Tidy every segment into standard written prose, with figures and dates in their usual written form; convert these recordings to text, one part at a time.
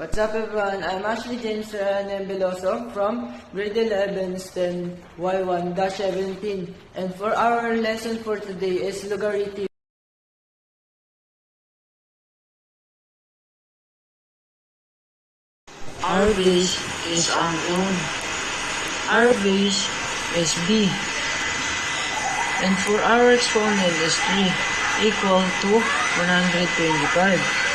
What's up everyone? I'm Ashley James Nembeloso from grade 11 STEM Y1-17, and for our lesson for today is logarithm. Our base is unknown. Our base is b. And for our exponent is 3 equal to 125.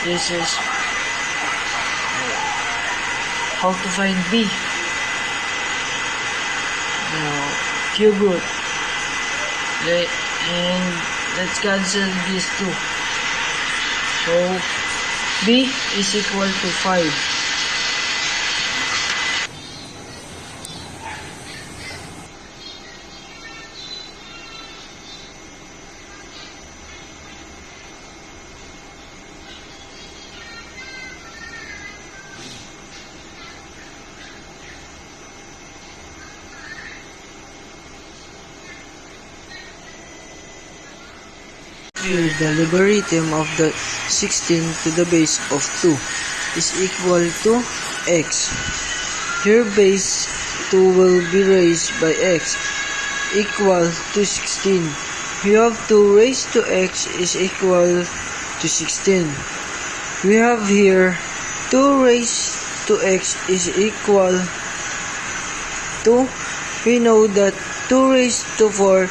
This is how to find b. Now, cube root. And let's cancel these two. So, b is equal to 5. Here, the logarithm of the 16 to the base of 2 is equal to x. Here, base 2 will be raised by x equal to 16. We have 2 raised to x is equal to 16. We have here 2 raised to x is equal to, we know that 2 raised to 4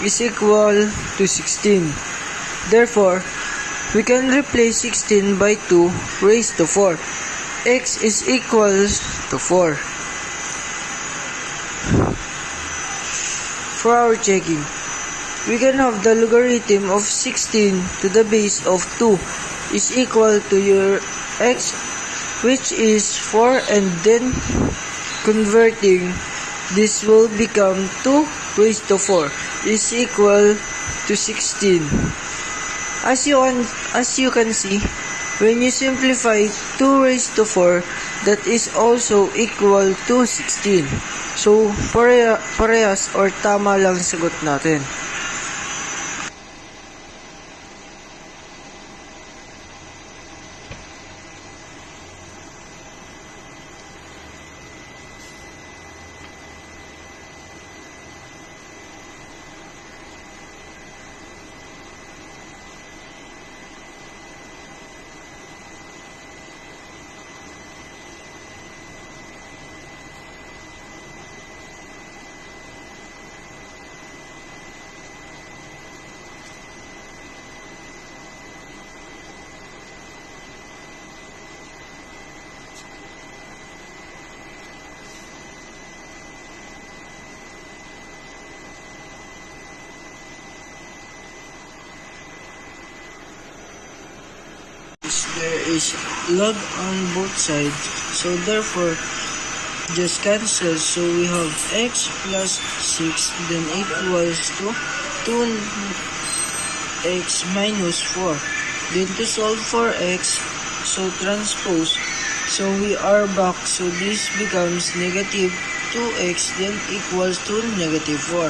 is equal to 16. Therefore, we can replace 16 by 2 raised to 4. X is equal to 4. For our checking, we can have the logarithm of 16 to the base of 2 is equal to your x, which is 4, and then converting, this will become 2 raised to 4 is equal to 16. As you can see, when you simplify 2 raised to 4, that is also equal to 16. So, parehas or tama lang sagot natin. There is log on both sides, so therefore just cancel. So we have x plus 6 then equals to 2x minus 4. Then to solve for x, so transpose. So we are back, so this becomes negative 2x then equals to negative 4.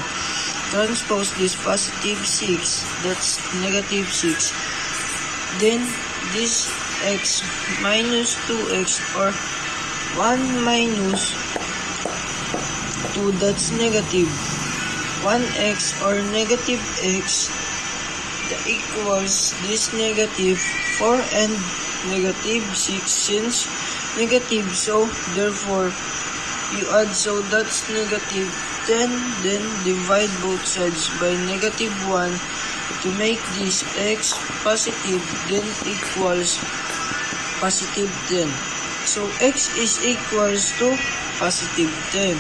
Transpose this positive 6, that's negative 6. Then this x minus 2x or 1 minus 2, that's negative 1x or negative x, that equals this negative 4 and negative 6 since negative, so therefore you add, so that's negative 10, then divide both sides by negative 1 to make this x positive, then equals positive 10. So x is equals to positive 10.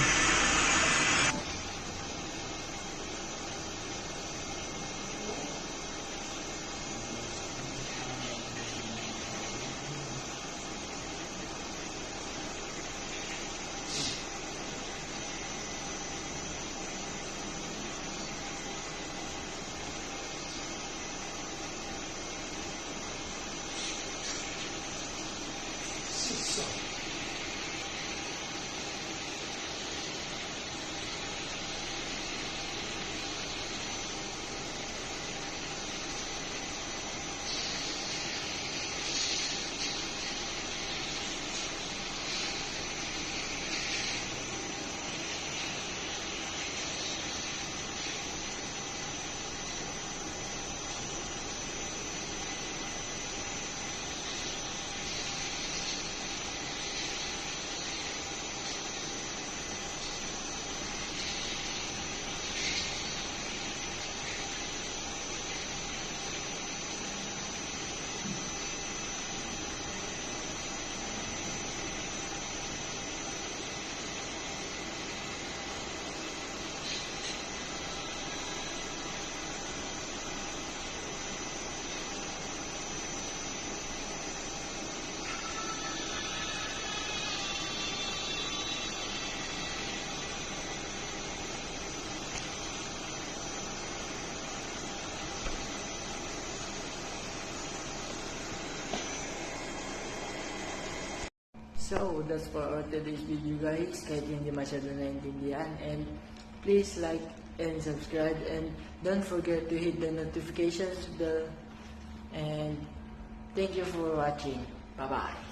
So, that's for our today's video guys, kahit hindi masyado naintindihan. And please like and subscribe, and don't forget to hit the notifications bell. And thank you for watching. Bye-bye.